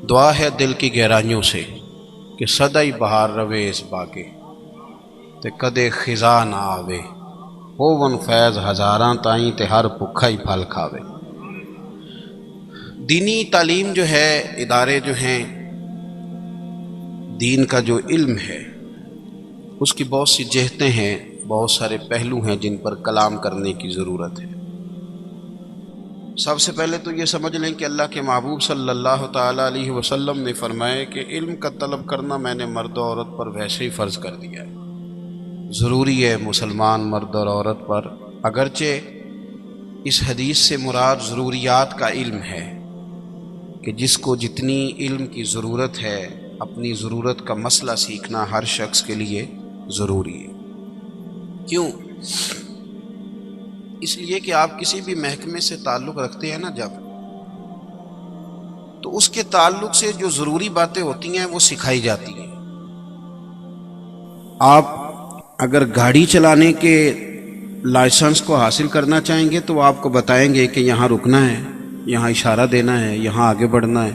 دعا ہے دل کی گہرائیوں سے کہ سدا ہی بہار روے اس باغے تے کدے خزاں نہ آوے، ہوون فیض ہزاراں تائیں تے ہر بھکھا ہی پھل کھاوے۔ دینی تعلیم جو ہے، ادارے جو ہیں، دین کا جو علم ہے اس کی بہت سی جہتیں ہیں، بہت سارے پہلو ہیں جن پر کلام کرنے کی ضرورت ہے۔ سب سے پہلے تو یہ سمجھ لیں کہ اللہ کے محبوب صلی اللہ تعالیٰ علیہ وسلم نے فرمایا کہ علم کا طلب کرنا میں نے مرد و عورت پر ویسے ہی فرض کر دیا ہے، ضروری ہے مسلمان مرد اور عورت پر۔ اگرچہ اس حدیث سے مراد ضروریات کا علم ہے کہ جس کو جتنی علم کی ضرورت ہے، اپنی ضرورت کا مسئلہ سیکھنا ہر شخص کے لیے ضروری ہے۔ کیوں؟ اس لیے کہ آپ کسی بھی محکمے سے تعلق رکھتے ہیں نا جب، تو اس کے تعلق سے جو ضروری باتیں ہوتی ہیں وہ سکھائی جاتی ہیں۔ آپ اگر گاڑی چلانے کے لائسنس کو حاصل کرنا چاہیں گے تو آپ کو بتائیں گے کہ یہاں رکنا ہے، یہاں اشارہ دینا ہے، یہاں آگے بڑھنا ہے،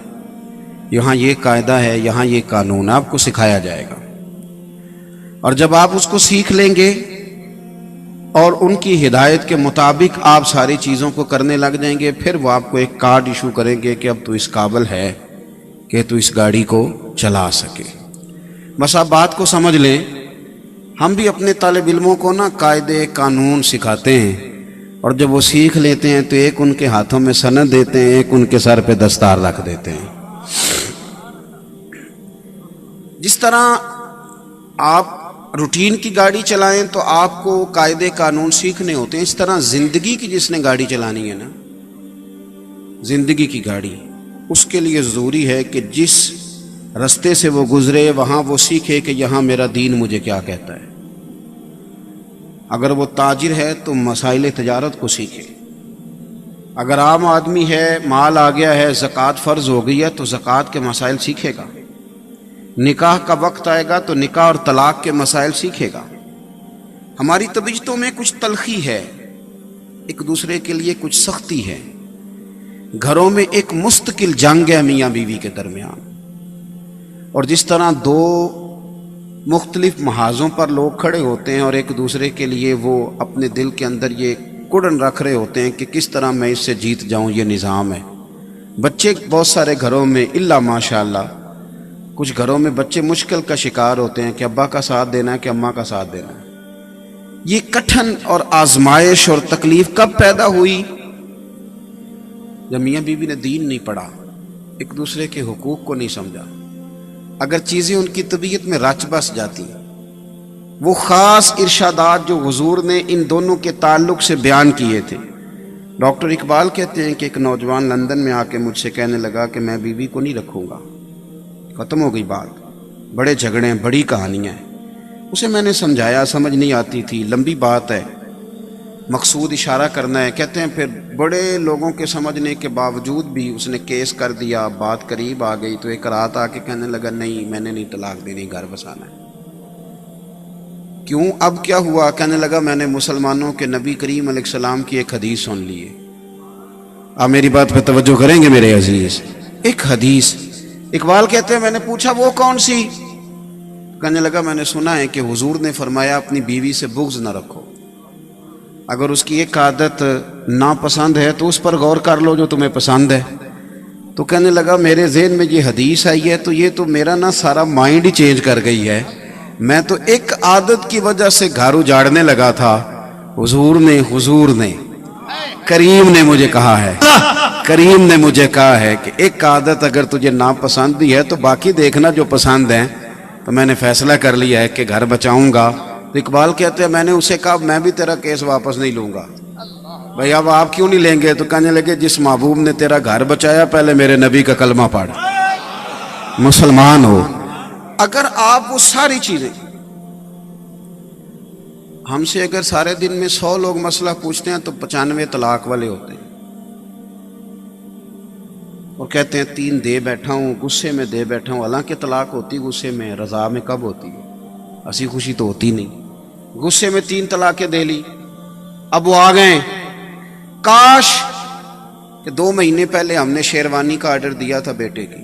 یہاں یہ قاعدہ ہے، یہاں یہ قانون، آپ کو سکھایا جائے گا۔ اور جب آپ اس کو سیکھ لیں گے اور ان کی ہدایت کے مطابق آپ ساری چیزوں کو کرنے لگ جائیں گے، پھر وہ آپ کو ایک کارڈ ایشو کریں گے کہ اب تو اس قابل ہے کہ تو اس گاڑی کو چلا سکے۔ بس آپ بات کو سمجھ لیں، ہم بھی اپنے طالب علموں کو نا قاعدے قانون سکھاتے ہیں، اور جب وہ سیکھ لیتے ہیں تو ایک ان کے ہاتھوں میں سند دیتے ہیں، ایک ان کے سر پہ دستار رکھ دیتے ہیں۔ جس طرح آپ روٹین کی گاڑی چلائیں تو آپ کو قاعدے قانون سیکھنے ہوتے ہیں، اس طرح زندگی کی جس نے گاڑی چلانی ہے نا، زندگی کی گاڑی، اس کے لیے ضروری ہے کہ جس رستے سے وہ گزرے وہاں وہ سیکھے کہ یہاں میرا دین مجھے کیا کہتا ہے۔ اگر وہ تاجر ہے تو مسائل تجارت کو سیکھے، اگر عام آدمی ہے، مال آ گیا ہے، زکوٰۃ فرض ہو گئی ہے تو زکوٰۃ کے مسائل سیکھے گا، نکاح کا وقت آئے گا تو نکاح اور طلاق کے مسائل سیکھے گا۔ ہماری طبیعتوں میں کچھ تلخی ہے، ایک دوسرے کے لیے کچھ سختی ہے، گھروں میں ایک مستقل جنگ ہے میاں بیوی کے درمیان، اور جس طرح دو مختلف محاذوں پر لوگ کھڑے ہوتے ہیں اور ایک دوسرے کے لیے وہ اپنے دل کے اندر یہ کڑن رکھ رہے ہوتے ہیں کہ کس طرح میں اس سے جیت جاؤں، یہ نظام ہے۔ بچے بہت سارے گھروں میں الا ماشاء اللہ کچھ گھروں میں بچے مشکل کا شکار ہوتے ہیں کہ ابا کا ساتھ دینا ہے کہ اماں کا ساتھ دینا ہے۔ یہ کٹھن اور آزمائش اور تکلیف کب پیدا ہوئی؟ جب میاں بیوی نے دین نہیں پڑھا، ایک دوسرے کے حقوق کو نہیں سمجھا۔ اگر چیزیں ان کی طبیعت میں رچ بس جاتی، وہ خاص ارشادات جو حضور نے ان دونوں کے تعلق سے بیان کیے تھے۔ ڈاکٹر اقبال کہتے ہیں کہ ایک نوجوان لندن میں آ کے مجھ سے کہنے لگا کہ میں بیوی کو نہیں رکھوں گا، ختم ہو گئی بات، بڑے جھگڑے ہیں، بڑی کہانیاں ہیں۔ اسے میں نے سمجھایا، سمجھ نہیں آتی تھی، لمبی بات ہے، مقصود اشارہ کرنا ہے۔ کہتے ہیں پھر بڑے لوگوں کے سمجھنے کے باوجود بھی اس نے کیس کر دیا، بات قریب آ گئی تو ایک رات آ کے کہنے لگا نہیں میں نے نہیں طلاق دینی، گھر بسانا ہے۔ کیوں؟ اب کیا ہوا؟ کہنے لگا میں نے مسلمانوں کے نبی کریم علیہ السلام کی ایک حدیث سن لی ہے۔ آپ میری بات پہ توجہ کریں گے میرے عزیز؟ ایک حدیث، اقبال کہتے ہیں میں نے پوچھا وہ کون سی؟ کہنے لگا میں نے سنا ہے کہ حضور نے فرمایا اپنی بیوی سے بغض نہ رکھو، اگر اس کی ایک عادت ناپسند ہے تو اس پر غور کر لو جو تمہیں پسند ہے۔ تو کہنے لگا میرے ذہن میں یہ حدیث آئی ہے تو یہ تو میرا نا سارا مائنڈ ہی چینج کر گئی ہے، میں تو ایک عادت کی وجہ سے گھر اجاڑنے لگا تھا، حضور نے کریم نے مجھے کہا ہے، کریم نے مجھے کہا ہے کہ ایک عادت اگر تجھے ناپسند بھی ہے تو باقی دیکھنا جو پسند ہیں، تو میں نے فیصلہ کر لیا ہے کہ گھر بچاؤں گا۔ تو اقبال کہتے ہیں میں نے اسے کہا میں بھی تیرا کیس واپس نہیں لوں گا۔ بھئی اب آپ کیوں نہیں لیں گے؟ تو کہنے لگے جس محبوب نے تیرا گھر بچایا پہلے میرے نبی کا کلمہ پڑھ، مسلمان ہو۔ اگر آپ وہ ساری چیزیں ہم سے اگر سارے دن میں 100 لوگ مسئلہ پوچھتے ہیں تو 95 طلاق والے ہوتے ہیں، اور کہتے ہیں 3 دے بیٹھا ہوں، غصے میں دے بیٹھا ہوں، حالانکہ طلاق ہوتی غصے میں، رضا میں کب ہوتی ہے؟ ہنسی خوشی تو ہوتی نہیں۔ غصے میں 3 طلاقیں دے لی، اب وہ آ گئے، کاش کہ 2 مہینے پہلے ہم نے شیروانی کا آرڈر دیا تھا بیٹے کی،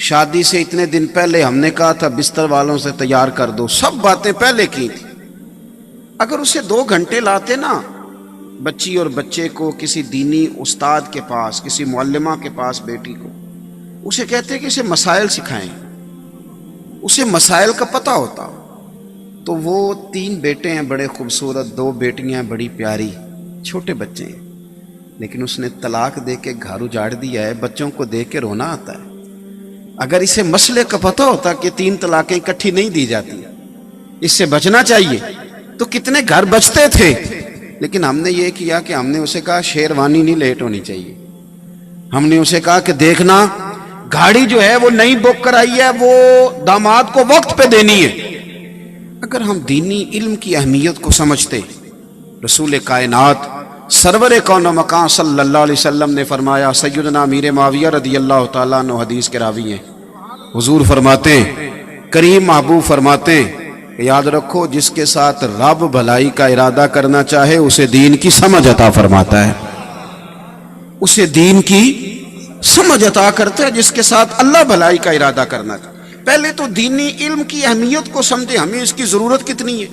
شادی سے اتنے دن پہلے ہم نے کہا تھا بستر والوں سے تیار کر دو، سب باتیں پہلے کی تھی۔ اگر اسے 2 گھنٹے لاتے نا بچی اور بچے کو کسی دینی استاد کے پاس، کسی معلمہ کے پاس، بیٹی کو، اسے کہتے کہ اسے مسائل سکھائیں، اسے مسائل کا پتہ ہوتا، تو وہ 3 بیٹے ہیں بڑے خوبصورت، 2 بیٹیاں ہیں بڑی پیاری، چھوٹے بچے ہیں، لیکن اس نے طلاق دے کے گھر اجاڑ دیا ہے، بچوں کو دیکھ کے رونا آتا ہے۔ اگر اسے مسئلے کا پتہ ہوتا کہ 3 طلاقیں اکٹھی نہیں دی جاتی، اس سے بچنا چاہیے، تو کتنے گھر بچتے تھے۔ لیکن ہم نے یہ کیا کہ ہم نے اسے کہا شیروانی نہیں لیٹ ہونی چاہیے، ہم نے اسے کہا کہ دیکھنا گاڑی جو ہے وہ نئی بک کرائی ہے، وہ داماد کو وقت پہ دینی ہے۔ اگر ہم دینی علم کی اہمیت کو سمجھتے، رسول کائنات سرور کون و مکان صلی اللہ علیہ وسلم نے فرمایا، سیدنا امیر معاویہ رضی اللہ تعالیٰ عنہ حدیث کے راوی ہیں، حضور فرماتے ہیں، کریم محبوب فرماتے ہیں کہ یاد رکھو جس کے ساتھ رب بھلائی کا ارادہ کرنا چاہے اسے دین کی سمجھ عطا فرماتا ہے، اسے دین کی سمجھ عطا کرتا ہے جس کے ساتھ اللہ بھلائی کا ارادہ کرنا چاہے۔ پہلے تو دینی علم کی اہمیت کو سمجھیں، ہمیں اس کی ضرورت کتنی ہے۔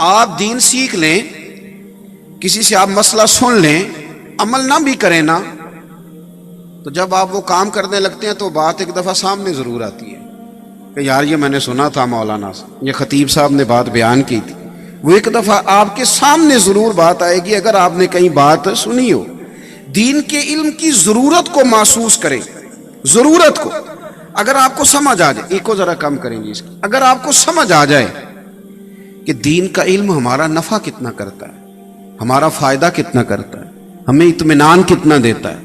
آپ دین سیکھ لیں، کسی سے آپ مسئلہ سن لیں، عمل نہ بھی کریں نا، تو جب آپ وہ کام کرنے لگتے ہیں تو بات ایک دفعہ سامنے ضرور آتی ہے کہ یار یہ میں نے سنا تھا مولانا سے، یہ خطیب صاحب نے بات بیان کی تھی، وہ ایک دفعہ آپ کے سامنے ضرور بات آئے گی اگر آپ نے کہیں بات سنی ہو۔ دین کے علم کی ضرورت کو محسوس کریں، ضرورت کو، اگر آپ کو سمجھ آ جائے، ایک کو ذرا کم کریں گے اس کی، اگر آپ کو سمجھ آ جائے کہ دین کا علم ہمارا نفع کتنا کرتا ہے، ہمارا فائدہ کتنا کرتا ہے، ہمیں اطمینان کتنا دیتا ہے،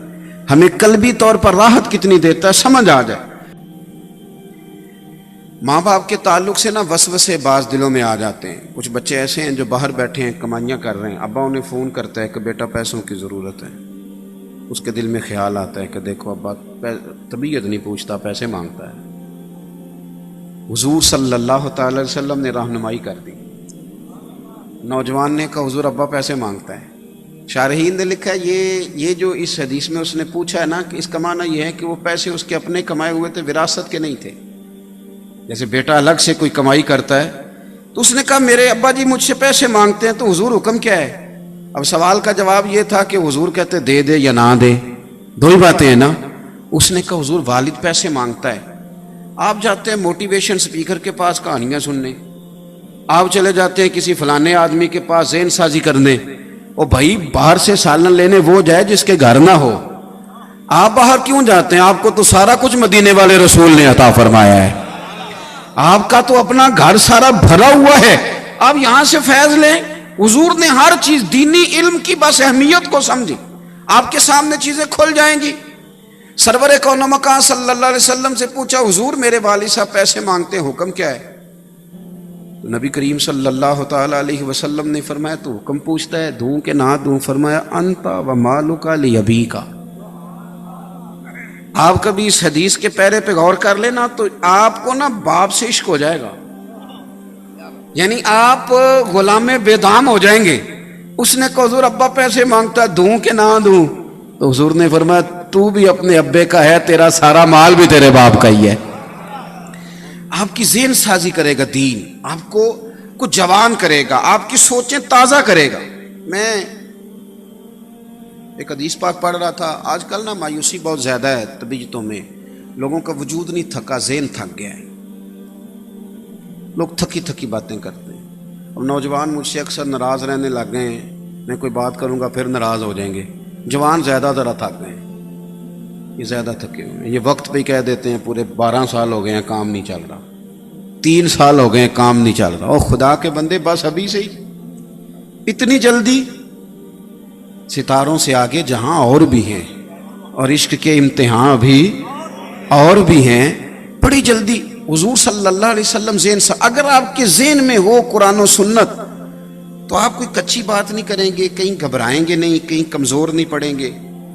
ہمیں قلبی طور پر راحت کتنی دیتا ہے، سمجھ آ جائے۔ ماں باپ کے تعلق سے نا وسوسے بعض دلوں میں آ جاتے ہیں۔ کچھ بچے ایسے ہیں جو باہر بیٹھے ہیں، کمائیاں کر رہے ہیں، ابا انہیں فون کرتا ہے کہ بیٹا پیسوں کی ضرورت ہے، اس کے دل میں خیال آتا ہے کہ دیکھو ابا طبیعت نہیں پوچھتا، پیسے مانگتا ہے۔ حضور صلی اللہ تعالی علیہ وسلم نے رہنمائی کر دی، نوجوان نے کہا حضور ابا پیسے مانگتا ہے۔ شارحین نے لکھا ہے یہ جو اس حدیث میں اس نے پوچھا ہے نا، کہ اس کا معنی یہ ہے کہ وہ پیسے اس کے اپنے کمائے ہوئے تھے، وراثت کے نہیں تھے۔ جیسے بیٹا الگ سے کوئی کمائی کرتا ہے، تو اس نے کہا میرے ابا جی مجھ سے پیسے مانگتے ہیں، تو حضور حکم کیا ہے؟ اب سوال کا جواب یہ تھا کہ حضور کہتے دے دے یا نہ دے، 2 ہی باتیں ہیں نا۔ اس نے کہا حضور والد پیسے مانگتا ہے۔ آپ جاتے ہیں موٹیویشن سپیکر کے پاس کہانیاں سننے، آپ چلے جاتے ہیں کسی فلانے آدمی کے پاس ذہن سازی کرنے، اور بھائی باہر سے سالن لینے وہ جائے جس کے گھر نہ ہو۔ آپ باہر کیوں جاتے ہیں؟ آپ کو تو سارا کچھ مدینے والے رسول نے عطا فرمایا ہے، آپ کا تو اپنا گھر سارا بھرا ہوا ہے، آپ یہاں سے فیض لیں۔ حضور نے ہر چیز دینی علم کی بس اہمیت کو سمجھی، آپ کے سامنے چیزیں کھل جائیں گی۔ سرور کون و مکان صلی اللہ علیہ وسلم سے پوچھا حضور میرے والد صاحب پیسے مانگتے ہیں، حکم کیا ہے؟ تو نبی کریم صلی اللہ تعالی علیہ وسلم نے فرمایا تو حکم پوچھتا ہے دوں کہ نہ دوں؟ فرمایا انت و مالک لابیک۔ آپ کبھی اس حدیث کے پیرے پہ غور کر لینا تو آپ کو نا باپ سے عشق ہو جائے گا، یعنی آپ غلام بے دام ہو جائیں گے۔ اس نے کہا حضور ابا پیسے مانگتا ہے، دوں کہ نہ دوں؟ تو حضور نے فرمایا تو بھی اپنے ابے کا ہے، تیرا سارا مال بھی تیرے باپ کا ہی ہے۔ آپ کی ذہن سازی کرے گا دین، آپ کو کچھ جوان کرے گا، آپ کی سوچیں تازہ کرے گا۔ میں ایک حدیث پاک پڑھ رہا تھا، آج کل نا مایوسی بہت زیادہ ہے طبیعتوں میں، لوگوں کا وجود نہیں تھکا، ذہن تھک گیا ہے، لوگ تھکی تھکی باتیں کرتے ہیں۔ اب نوجوان مجھ سے اکثر ناراض رہنے لگ گئے ہیں، میں کوئی بات کروں گا پھر ناراض ہو جائیں گے۔ جوان زیادہ ذرا تھک گئے ہیں، یہ زیادہ تھکے ہوئے ہیں، یہ وقت پہ ہی کہہ دیتے ہیں پورے 12 سال ہو گئے ہیں کام نہیں چل رہا، 3 سال ہو گئے ہیں کام نہیں چل رہا۔ اور خدا کے بندے بس ابھی سے ہی اتنی جلدی؟ ستاروں سے آگے جہاں اور بھی ہیں، اور عشق کے امتحان بھی اور بھی ہیں، بڑی جلدی۔ حضور صلی اللہ علیہ وسلم ذہن سے اگر آپ کے ذہن میں ہو قرآن و سنت تو آپ کوئی کچی بات نہیں کریں گے، کہیں گھبرائیں گے نہیں، کہیں کمزور نہیں پڑیں گے،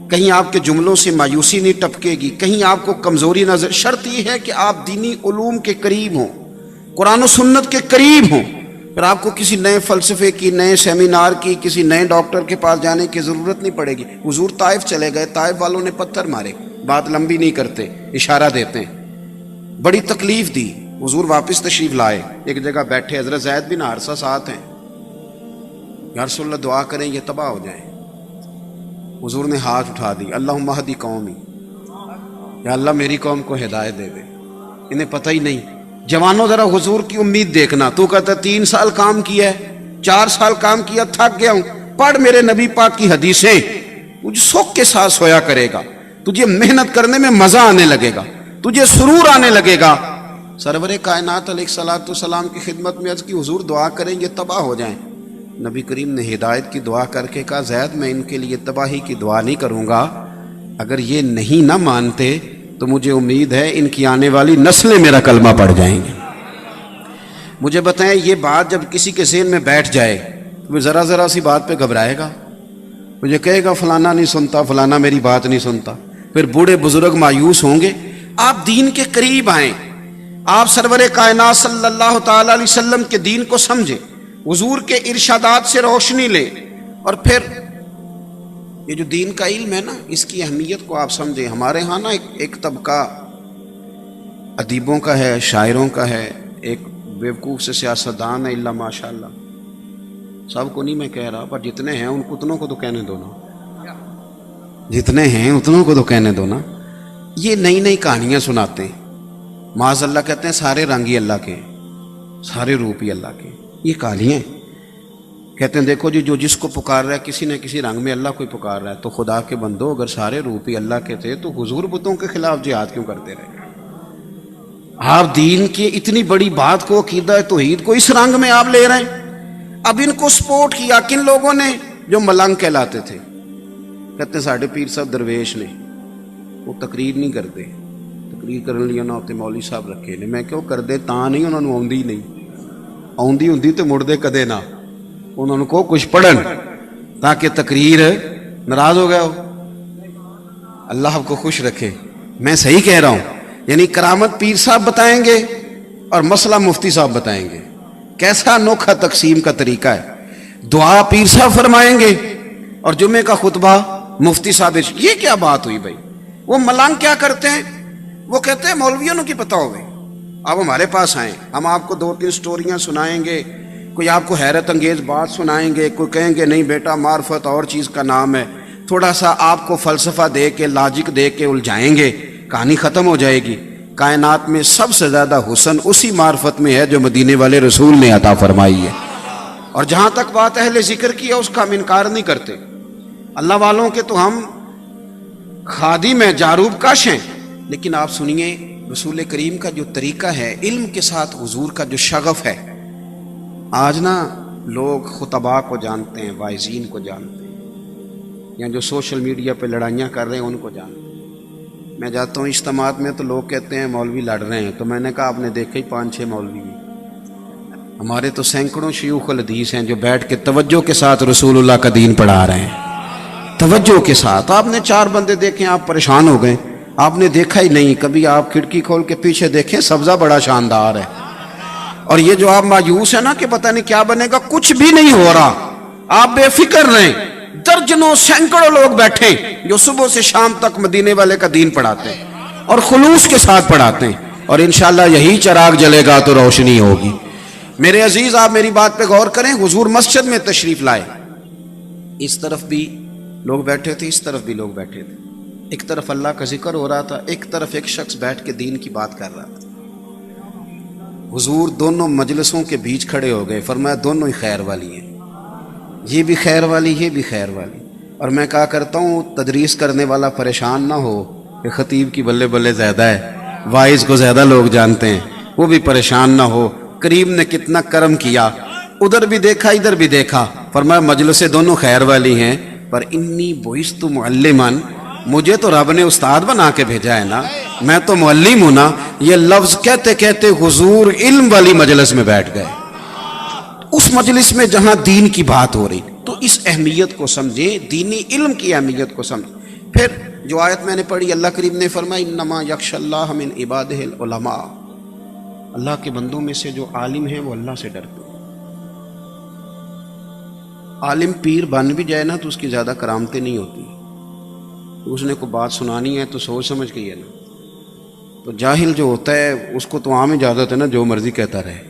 کہیں آپ کے جملوں سے مایوسی نہیں ٹپکے گی، کہیں آپ کو کمزوری نظر۔ شرط یہ ہے کہ آپ دینی علوم کے قریب ہوں، قرآن و سنت کے قریب ہوں، پھر آپ کو کسی نئے فلسفے کی، نئے سیمینار کی، کسی نئے ڈاکٹر کے پاس جانے کی ضرورت نہیں پڑے گی۔ حضور طائف چلے گئے، طائف والوں نے پتھر مارے، بات لمبی نہیں کرتے، اشارہ دیتے ہیں، بڑی تکلیف دی، حضور واپس تشریف لائے، ایک جگہ بیٹھے، حضرت زید بن حارثہ ساتھ ہیں، یا رسول اللہ دعا کریں یہ تباہ ہو جائیں۔ حضور نے ہاتھ اٹھا دی، اللہم اہدی قومی، یا اللہ میری قوم کو ہدایت دے دے، انہیں پتہ ہی نہیں۔ جوانوں ذرا حضور کی امید دیکھنا، تو کہتا 3 سال کام کیا ہے، 4 سال کام کیا، تھک گیا ہوں، پڑھ میرے نبی پاک کی حدیثیں، تجھے سوکھ کے ساتھ سویا کرے گا، تجھے محنت کرنے میں مزہ آنے لگے گا، تجھے سرور آنے لگے گا۔ سرور کائنات علیہ الصلوۃ والسلام کی خدمت میں عرض کی حضور دعا کریں یہ تباہ ہو جائیں۔ نبی کریم نے ہدایت کی دعا کر کے کہا زید میں ان کے لیے تباہی کی دعا نہیں کروں گا، اگر یہ نہیں نہ مانتے تو مجھے امید ہے ان کی آنے والی نسلیں میرا کلمہ پڑھ جائیں گے۔ مجھے بتائیں یہ بات جب کسی کے ذہن میں بیٹھ جائے تو وہ ذرا ذرا سی بات پہ گھبرائے گا، مجھے کہے گا فلانا نہیں سنتا، فلانا میری بات نہیں سنتا، پھر بوڑھے بزرگ مایوس ہوں گے۔ آپ دین کے قریب آئیں، آپ سرور کائنات صلی اللہ تعالی علیہ وسلم کے دین کو سمجھیں، حضور کے ارشادات سے روشنی لیں، اور پھر یہ جو دین کا علم ہے نا اس کی اہمیت کو آپ سمجھیں۔ ہمارے ہاں نا ایک طبقہ ادیبوں کا ہے، شاعروں کا ہے، ایک بیوقوف سے سیاستدان ہے، اللہ ماشاء اللہ، سب کو نہیں میں کہہ رہا، پر جتنے ہیں ان اتنوں کو تو کہنے دو نا، جتنے ہیں اتنوں کو تو کہنے دو نا۔ یہ نئی نئی کہانیاں سناتے ہیں، معاذ اللہ کہتے ہیں سارے رنگ ہی اللہ کے، سارے روپ ہی اللہ کے، یہ کہانیاں ہیں۔ کہتے ہیں دیکھو جی جو جس کو پکار رہا ہے کسی نہ کسی رنگ میں اللہ کو پکار رہا ہے، تو خدا کے بندو اگر سارے روپ ہی اللہ کے تھے تو حضور بتوں کے خلاف جہاد کیوں کرتے رہے؟ آپ دین کی اتنی بڑی بات کو، عقیدہ توحید کو اس رنگ میں آپ لے رہے ہیں۔ اب ان کو سپورٹ کیا کن لوگوں نے؟ جو ملنگ کہلاتے تھے، کہتے ہیں ساڑھے پیر صاحب درویش نے، وہ تقریر نہیں کرتے، تقریر کرنے لیا نہ ہوتے مولوی صاحب رکھے نے، میں کیوں کر دے تاں نہیں، انہوں نے آؤندی نہیں، آؤندی ہوندی تو مڑدے کدے نہ، انہوں کو کچھ پڑھن تاکہ تقریر ناراض ہو گیا ہو۔ اللہ آپ کو خوش رکھے، میں صحیح کہہ رہا ہوں، یعنی کرامت پیر صاحب بتائیں گے اور مسئلہ مفتی صاحب بتائیں گے، کیسا انوکھا تقسیم کا طریقہ ہے۔ دعا پیر صاحب فرمائیں گے اور جمعے کا خطبہ مفتی صاحب۔ یہ کیا بات ہوئی بھائی؟ وہ ملنگ کیا کرتے ہیں؟ وہ کہتے ہیں مولویوں کی پتہ ہوگی، آپ ہمارے پاس آئیں، ہم آپ کو 2-3 سٹوریاں سنائیں گے، کوئی آپ کو حیرت انگیز بات سنائیں گے، کوئی کہیں گے نہیں بیٹا معرفت اور چیز کا نام ہے، تھوڑا سا آپ کو فلسفہ دے کے لاجک دے کے الجھائیں گے، کہانی ختم ہو جائے گی۔ کائنات میں سب سے زیادہ حسن اسی معرفت میں ہے جو مدینے والے رسول نے عطا فرمائی ہے، اور جہاں تک بات اہل ذکر کی ہے اس کا ہم انکار نہیں کرتے۔ اللہ والوں کے تو ہم خادم ہیں، جاروب کش ہیں، لیکن آپ سنیے رسول کریم کا جو طریقہ ہے، علم کے ساتھ حضور کا جو شغف ہے۔ آج نا لوگ خطباء کو جانتے ہیں، واعظین کو جانتے ہیں، یا جو سوشل میڈیا پہ لڑائیاں کر رہے ہیں ان کو جانتے ہیں۔ میں جاتا ہوں اجتماعات میں تو لوگ کہتے ہیں مولوی لڑ رہے ہیں، تو میں نے کہا آپ نے دیکھا ہی 5-6 مولوی ہیں، ہمارے تو سینکڑوں شیوخ الحدیث ہیں جو بیٹھ کے توجہ کے ساتھ رسول اللہ کا دین پڑھا رہے ہیں، توجہ کے ساتھ۔ آپ نے 4 بندے دیکھیں آپ پریشان ہو گئے، آپ نے دیکھا ہی نہیں، کبھی آپ کھڑکی کھول کے پیچھے دیکھیں سبزہ بڑا شاندار ہے، اور یہ جو آپ مایوس ہیں نا کہ پتہ نہیں کیا بنے گا، کچھ بھی نہیں ہو رہا، آپ بے فکر رہیں۔ درجنوں سینکڑوں لوگ بیٹھے جو صبح سے شام تک مدینے والے کا دین پڑھاتے ہیں اور خلوص کے ساتھ پڑھاتے ہیں، اور انشاءاللہ یہی چراغ جلے گا تو روشنی ہوگی۔ میرے عزیز آپ میری بات پہ غور کریں، حضور مسجد میں تشریف لائے، اس طرف بھی لوگ بیٹھے تھے، اس طرف بھی لوگ بیٹھے تھے، ایک طرف اللہ کا ذکر ہو رہا تھا، ایک طرف ایک شخص بیٹھ کے دین کی بات کر رہا تھا۔ حضور دونوں مجلسوں کے بیچ کھڑے ہو گئے، فرمایا دونوں ہی خیر والی ہیں، یہ بھی خیر والی، یہ بھی خیر والی۔ اور میں کہا کرتا ہوں تدریس کرنے والا پریشان نہ ہو کہ خطیب کی بلے بلے زیادہ ہے، واعظ کو زیادہ لوگ جانتے ہیں، وہ بھی پریشان نہ ہو۔ کریم نے کتنا کرم کیا، ادھر بھی دیکھا ادھر بھی دیکھا، فرمایا مجلسیں دونوں خیر والی ہیں، پر انی بعثت معلماً، مجھے تو رب نے استاد بنا کے بھیجا ہے نا، میں تو معلم ہوں نا۔ یہ لفظ کہتے کہتے حضور علم والی مجلس میں بیٹھ گئے، اس مجلس میں جہاں دین کی بات ہو رہی۔ تو اس اہمیت کو سمجھیں، دینی علم کی اہمیت کو سمجھیں۔ پھر جو آیت میں نے پڑھی، اللہ کریم نے فرمایا انما یخشی اللہ من عبادہ العلماء، اللہ کے بندوں میں سے جو عالم ہیں وہ اللہ سے ڈرتے ہیں۔ عالم پیر بن بھی جائے نا تو اس کی زیادہ کرامتیں نہیں ہوتی، اس نے کوئی بات سنانی ہے تو سوچ سمجھ کے ہے نا. تو جاہل جو ہوتا ہے اس کو تو عام اجازت ہے نا جو مرضی کہتا رہے.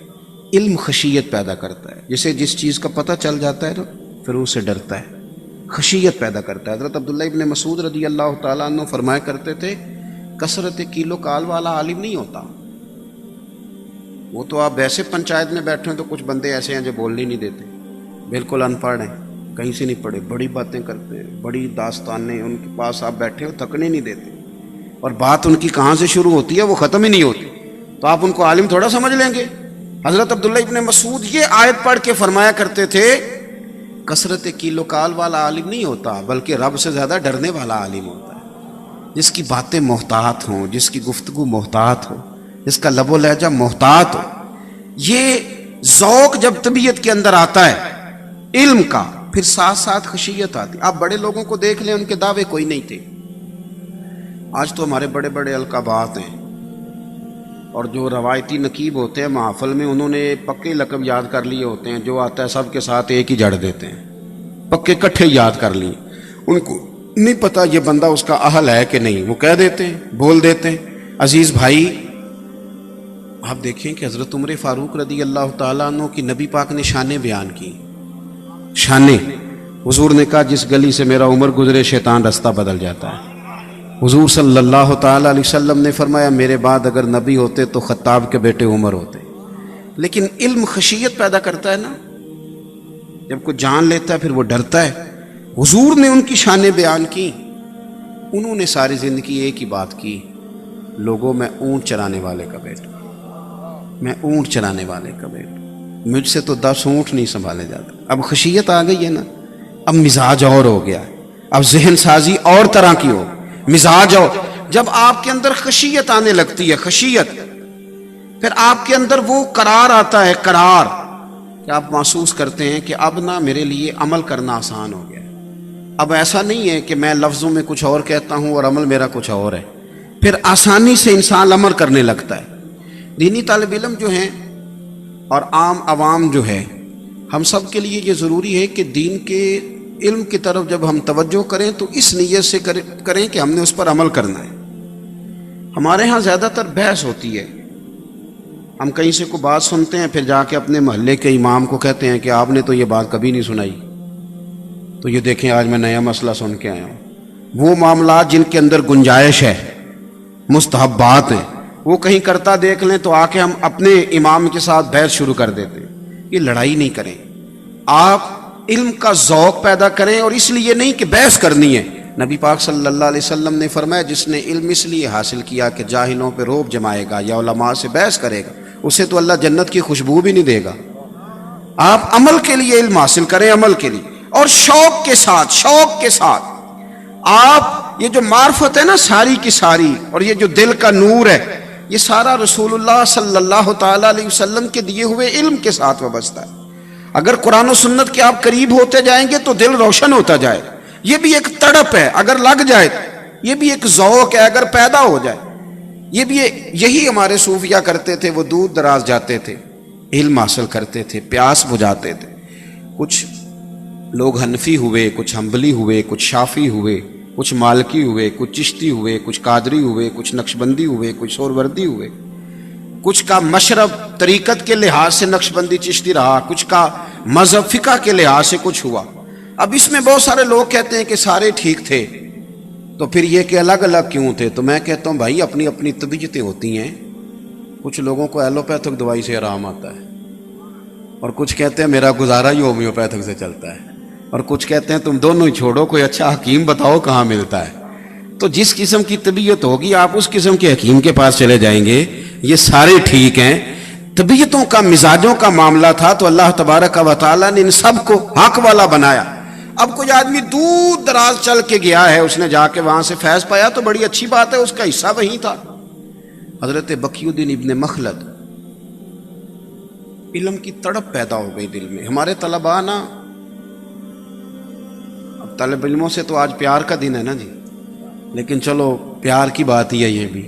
علم خشیت پیدا کرتا ہے، جسے جس چیز کا پتہ چل جاتا ہے نا پھر اس سے ڈرتا ہے، خشیت پیدا کرتا ہے. حضرت عبداللہ ابن مسعود رضی اللہ تعالیٰ عنہ فرمایا کرتے تھے کثرت کیلو کال والا عالم نہیں ہوتا. وہ تو آپ ویسے پنچایت میں بیٹھے ہیں تو کچھ بندے ایسے ہیں جو بولنے نہیں دیتے، بالکل ان پڑھ ہیں، کہیں سے نہیں پڑھے، بڑی باتیں کرتے ہیں، بڑی داستانیں، ان کے پاس آپ بیٹھے ہو تھکنے نہیں دیتے، اور بات ان کی کہاں سے شروع ہوتی ہے وہ ختم ہی نہیں ہوتی، تو آپ ان کو عالم تھوڑا سمجھ لیں گے. حضرت عبداللہ ابن مسعود یہ آیت پڑھ کے فرمایا کرتے تھے کثرت کیلو کال والا عالم نہیں ہوتا بلکہ رب سے زیادہ ڈرنے والا عالم ہوتا ہے، جس کی باتیں محتاط ہوں، جس کی گفتگو محتاط ہو، جس کا لب و لہجہ محتاط ہو. یہ ذوق جب طبیعت کے اندر آتا ہے علم کا پھر ساتھ ساتھ خشیت آتی. آپ بڑے لوگوں کو دیکھ لیں، ان کے دعوے کوئی نہیں تھے. آج تو ہمارے بڑے بڑے القابات ہیں، اور جو روایتی نقیب ہوتے ہیں محافل میں انہوں نے پکے لقب یاد کر لیے ہوتے ہیں، جو آتا ہے سب کے ساتھ ایک ہی جڑ دیتے ہیں، پکے کٹھے یاد کر لیے. ان کو نہیں پتا یہ بندہ اس کا اہل ہے کہ نہیں، وہ کہہ دیتے ہیں، بول دیتے ہیں. عزیز بھائی آپ دیکھیں کہ حضرت عمر فاروق رضی اللہ تعالیٰ عنہ کی نبی پاک نے شانیں بیان کی. شانیں حضور نے کہا جس گلی سے میرا عمر گزرے شیطان رستہ بدل جاتا ہے. حضور صلی اللہ تعالیٰ علیہ وسلم نے فرمایا میرے بعد اگر نبی ہوتے تو خطاب کے بیٹے عمر ہوتے. لیکن علم خشیت پیدا کرتا ہے نا، جب کوئی جان لیتا ہے پھر وہ ڈرتا ہے. حضور نے ان کی شانیں بیان کی. انہوں نے ساری زندگی ایک ہی بات کی، لوگوں میں اونٹ چرانے والے کا بیٹا، میں اونٹ چرانے والے کا بیٹا، مجھ سے تو 10 اونٹ نہیں سنبھالے جاتے. اب خشیت آ گئی ہے نا، اب مزاج اور ہو گیا ہے، اب ذہن سازی اور طرح کی ہو، مزاج اور. جب آپ کے اندر خشیت آنے لگتی ہے، خشیت، پھر آپ کے اندر وہ قرار آتا ہے، قرار کہ آپ محسوس کرتے ہیں کہ اب نہ میرے لیے عمل کرنا آسان ہو گیا. اب ایسا نہیں ہے کہ میں لفظوں میں کچھ اور کہتا ہوں اور عمل میرا کچھ اور ہے، پھر آسانی سے انسان عمل کرنے لگتا ہے. دینی طالب علم جو ہیں اور عام عوام جو ہے، ہم سب کے لیے یہ ضروری ہے کہ دین کے علم کی طرف جب ہم توجہ کریں تو اس نیت سے کریں کہ ہم نے اس پر عمل کرنا ہے. ہمارے ہاں زیادہ تر بحث ہوتی ہے. ہم کہیں سے کوئی بات سنتے ہیں، پھر جا کے اپنے محلے کے امام کو کہتے ہیں کہ آپ نے تو یہ بات کبھی نہیں سنائی، تو یہ دیکھیں آج میں نیا مسئلہ سن کے آیا ہوں. وہ معاملات جن کے اندر گنجائش ہے، مستحبات ہیں، وہ کہیں کرتا دیکھ لیں تو آ کے ہم اپنے امام کے ساتھ بحث شروع کر دیتے ہیں. یہ لڑائی نہیں کریں، آپ علم کا ذوق پیدا کریں، اور اس لیے نہیں کہ بحث کرنی ہے. نبی پاک صلی اللہ علیہ وسلم نے فرمایا جس نے علم اس لیے حاصل کیا کہ جاہلوں پہ روب جمائے گا یا علماء سے بحث کرے گا، اسے تو اللہ جنت کی خوشبو بھی نہیں دے گا. آپ عمل کے لیے علم حاصل کریں، عمل کے لیے، اور شوق کے ساتھ، شوق کے ساتھ. آپ یہ جو معرفت ہے نا ساری کی ساری، اور یہ جو دل کا نور ہے، یہ سارا رسول اللہ صلی اللہ تعالیٰ علیہ وسلم کے دیے ہوئے علم کے ساتھ وابستہ ہے. اگر قرآن و سنت کے آپ قریب ہوتے جائیں گے تو دل روشن ہوتا جائے. یہ بھی ایک تڑپ ہے اگر لگ جائے، یہ بھی ایک ذوق ہے اگر پیدا ہو جائے. یہ بھی یہی ہمارے صوفیہ کرتے تھے، وہ دور دراز جاتے تھے، علم حاصل کرتے تھے، پیاس بجھاتے تھے. کچھ لوگ حنفی ہوئے، کچھ حنبلی ہوئے، کچھ شافعی ہوئے، کچھ مالکی ہوئے، کچھ چشتی ہوئے، کچھ قادری ہوئے، کچھ نقشبندی ہوئے، کچھ سہروردی ہوئے. کچھ کا مشرب طریقت کے لحاظ سے نقشبندی چشتی رہا، کچھ کا مذہب فقہ کے لحاظ سے کچھ ہوا. اب اس میں بہت سارے لوگ کہتے ہیں کہ سارے ٹھیک تھے، تو پھر یہ کہ الگ الگ کیوں تھے؟ تو میں کہتا ہوں بھائی اپنی اپنی طبیعتیں ہوتی ہیں. کچھ لوگوں کو ایلوپیتھک دوائی سے آرام آتا ہے، اور کچھ کہتے ہیں میرا گزارا ہی ہومیوپیتھک سے چلتا ہے، اور کچھ کہتے ہیں تم دونوں ہی چھوڑو، کوئی اچھا حکیم بتاؤ کہاں ملتا ہے. تو جس قسم کی طبیعت ہوگی آپ اس قسم کے حکیم کے پاس چلے جائیں گے. یہ سارے ٹھیک ہیں. طبیعتوں کا، مزاجوں کا معاملہ تھا تو اللہ تبارک و تعالیٰ نے ان سب کو حق والا بنایا. اب کوئی آدمی دور دراز چل کے گیا ہے، اس نے جا کے وہاں سے فیض پایا تو بڑی اچھی بات ہے، اس کا حصہ وہیں تھا. حضرت بقی الدین ابن مخلد، علم کی تڑپ پیدا ہو گئی دل میں. ہمارے طلباء نا، اب طالب علموں سے تو آج پیار کا دن ہے نا جی، لیکن چلو پیار کی بات ہی ہے. یہ بھی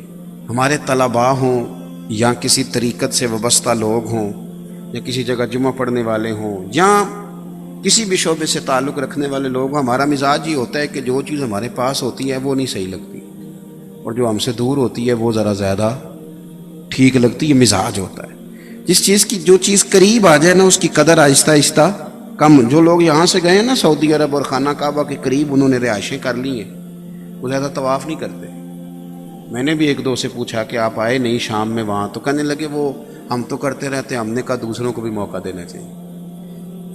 ہمارے طلباء ہوں یا کسی طریقت سے وابستہ لوگ ہوں یا کسی جگہ جمعہ پڑھنے والے ہوں یا کسی بھی شعبے سے تعلق رکھنے والے لوگ، ہمارا مزاج یہ ہوتا ہے کہ جو چیز ہمارے پاس ہوتی ہے وہ نہیں صحیح لگتی، اور جو ہم سے دور ہوتی ہے وہ ذرا زیادہ ٹھیک لگتی ہے، مزاج ہوتا ہے۔ جو چیز قریب آ جائے نا اس کی قدر آہستہ آہستہ کم۔ جو لوگ یہاں سے گئے ہیں نا سعودی عرب اور خانہ کعبہ کے قریب انہوں نے رہائشیں کر لی ہیں، وہ زیادہ طواف نہیں کرتے۔ میں نے بھی ایک دو سے پوچھا کہ آپ آئے نہیں شام میں وہاں، تو کہنے لگے وہ ہم تو کرتے رہتے ہیں، ہم نے کہا دوسروں کو بھی موقع دینا چاہیے۔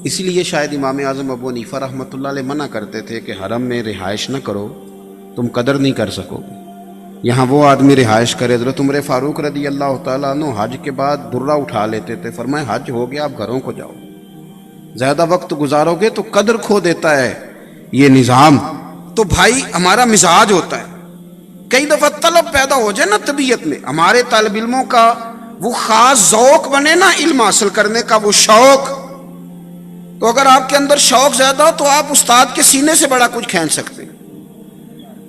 اسی لیے شاید امام اعظم ابو حنیفہ رحمۃ اللہ علیہ منع کرتے تھے کہ حرم میں رہائش نہ کرو، تم قدر نہیں کر سکو گے۔ یہاں وہ آدمی رہائش کرے۔ حضرت عمر فاروق رضی اللہ تعالیٰ عنہ حج کے بعد درہ اٹھا لیتے تھے، فرمائے حج ہو گیا، آپ گھروں کو جاؤ، زیادہ وقت گزارو گے تو قدر کھو دیتا ہے یہ نظام۔ تو بھائی ہمارا مزاج ہوتا ہے، کئی دفعہ طلب پیدا ہو جائے نا طبیعت میں، ہمارے طالب علموں کا وہ خاص ذوق بنے نا علم حاصل کرنے کا، وہ شوق، تو اگر آپ کے اندر شوق زیادہ ہو تو آپ استاد کے سینے سے بڑا کچھ کھینچ سکتے ہیں۔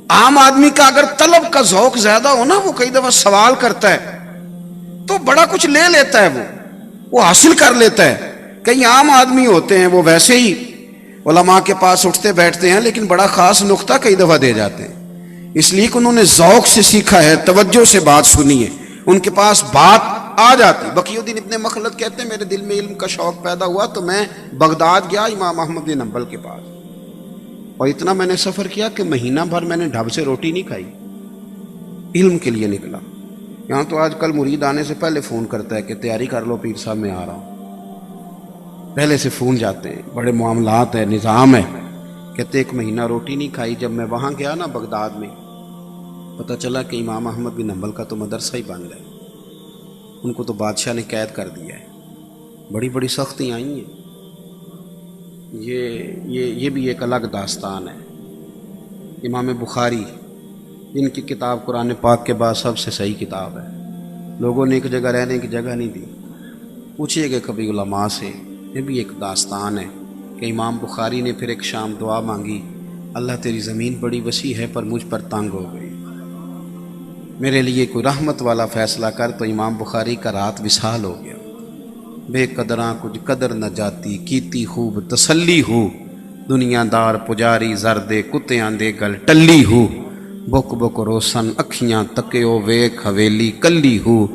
عام آدمی کا اگر طلب کا ذوق زیادہ ہو نا، وہ کئی دفعہ سوال کرتا ہے تو بڑا کچھ لے لیتا ہے، وہ حاصل کر لیتا ہے۔ کئی عام آدمی ہوتے ہیں وہ ویسے ہی علماء کے پاس اٹھتے بیٹھتے ہیں لیکن بڑا خاص نقطہ کئی دفعہ دے جاتے ہیں، اس لیے کہ انہوں نے ذوق سے سیکھا ہے، توجہ سے بات سنی ہے، ان کے پاس بات آ جاتی۔ بقی الدین ابن مخلد کہتے ہیں میرے دل میں علم کا شوق پیدا ہوا تو میں بغداد گیا امام احمد بن حنبل کے پاس، اور اتنا میں نے سفر کیا کہ مہینہ بھر میں نے ڈھب سے روٹی نہیں کھائی، علم کے لیے نکلا۔ یہاں تو آج کل مرید آنے سے پہلے فون کرتا ہے کہ تیاری کر لو پیر صاحب میں آ رہا ہوں، پہلے سے فون جاتے ہیں، بڑے معاملات ہے، نظام ہے۔ کہتے ایک مہینہ روٹی نہیں کھائی۔ جب میں وہاں گیا نا بغداد میں، پتہ چلا کہ امام احمد بن حنبل کا تو مدرسہ ہی بند ہے، ان کو تو بادشاہ نے قید کر دیا ہے، بڑی بڑی سختیاں آئی ہیں۔ یہ بھی ایک الگ داستان ہے۔ امام بخاری جن کی کتاب قرآن پاک کے بعد سب سے صحیح کتاب ہے، لوگوں نے ایک جگہ رہنے کی جگہ نہیں دی، پوچھئے گے کبھی علماء سے۔ یہ بھی ایک داستان ہے کہ امام بخاری نے پھر ایک شام دعا مانگی، اللہ تیری زمین بڑی وسیع ہے پر مجھ پر تنگ ہو گئی، میرے لیے کوئی رحمت والا فیصلہ کر۔ تو امام بخاری کا رات وصال ہو گیا۔ بے قدراں کچھ قدر نہ جاتی، کیتی خوب تسلی ہو، دنیا دار پجاری زردے کتیاں دے گل ٹلی ہو، بک بک روسن اکھیاں تکیو ویکھ حویلی کلی ہو،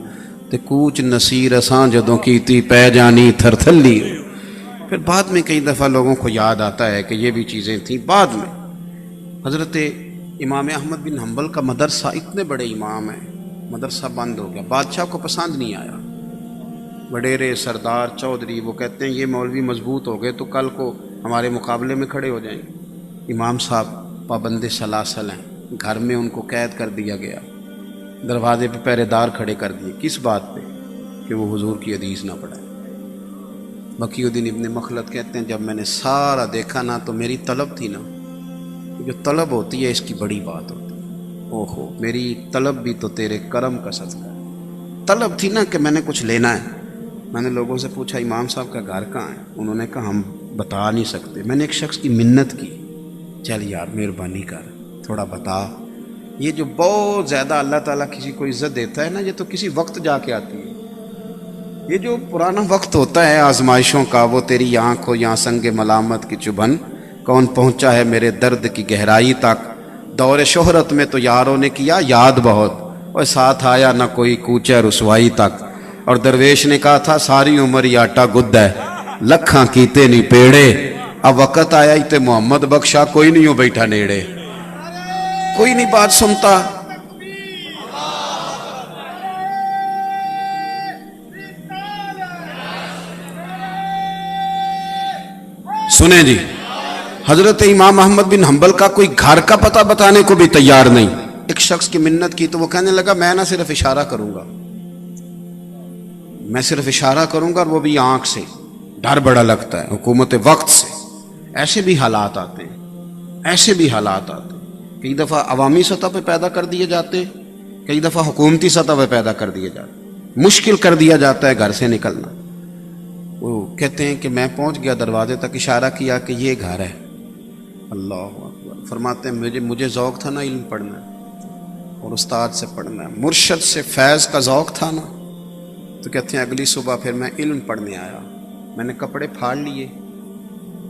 تے کوچ نصیر اساں جدوں کیتی پہ جانی تھر تھلی ہو۔ پھر بعد میں کئی دفعہ لوگوں کو یاد آتا ہے کہ یہ بھی چیزیں تھیں۔ بعد میں حضرت امام احمد بن حنبل کا مدرسہ، اتنے بڑے امام ہیں، مدرسہ بند ہو گیا، بادشاہ کو پسند نہیں آیا، وڈیرے سردار چودھری وہ کہتے ہیں یہ مولوی مضبوط ہو گئے تو کل کو ہمارے مقابلے میں کھڑے ہو جائیں گے۔ امام صاحب پابند سلاسل ہیں، گھر میں ان کو قید کر دیا گیا، دروازے پہ پہرے دار کھڑے کر دیے، کس بات پہ؟ کہ وہ حضور کی حدیث نہ پڑھائے۔ بقی الدین ابن مخلد کہتے ہیں جب میں نے سارا دیکھا نا تو میری طلب تھی نا، جو طلب ہوتی ہے اس کی بڑی بات ہوتی ہے، اوہو میری طلب بھی تو تیرے کرم کا صدقہ ہے۔ طلب تھی نا کہ میں نے کچھ لینا ہے۔ میں نے لوگوں سے پوچھا امام صاحب کا گھر کہاں ہے؟ انہوں نے کہا ہم بتا نہیں سکتے۔ میں نے ایک شخص کی منت کی، چل یار مہربانی کر تھوڑا بتا۔ یہ جو بہت زیادہ اللہ تعالیٰ کسی کو عزت دیتا ہے نا، یہ تو کسی وقت جا کے آتی ہے۔ یہ جو پرانا وقت ہوتا ہے آزمائشوں کا، وہ تیری آنکھ ہو یا سنگ ملامت کی چبھن، کون پہنچا ہے میرے درد کی گہرائی تک، دور شہرت میں تو یاروں نے کیا یاد بہت، اور ساتھ آیا نہ کوئی کوچے رسوائی تک، اور درویش نے کہا تھا ساری عمر یہ آٹا گد ہے، لکھاں کیتے نہیں پیڑے، اب وقت آیا ہی تے محمد بخشا کوئی نہیں ہو بیٹھا نیڑے، کوئی نہیں بات سنتا۔ سنیں جی، حضرت امام احمد بن حنبل کا کوئی گھر کا پتہ بتانے کو بھی تیار نہیں۔ ایک شخص کی منت کی تو وہ کہنے لگا میں نہ صرف اشارہ کروں گا، میں صرف اشارہ کروں گا، اور وہ بھی آنکھ سے۔ ڈر بڑا لگتا ہے حکومت وقت سے۔ ایسے بھی حالات آتے ہیں، ایسے بھی حالات آتے ہیں، کئی دفعہ عوامی سطح پہ پیدا کر دیے جاتے، کئی دفعہ حکومتی سطح پہ پیدا کر دیے جاتے، مشکل کر دیا جاتا ہے گھر سے نکلنا۔ وہ کہتے ہیں کہ میں پہنچ گیا دروازے تک، اشارہ کیا کہ یہ گھر ہے۔ اللہ اکبر۔ فرماتے ہیں مجھے ذوق تھا نا علم پڑھنا ہے اور استاد سے پڑھنا ہے، مرشد سے فیض کا ذوق تھا نا، تو کہتے ہیں اگلی صبح پھر میں علم پڑھنے آیا، میں نے کپڑے پھاڑ لیے،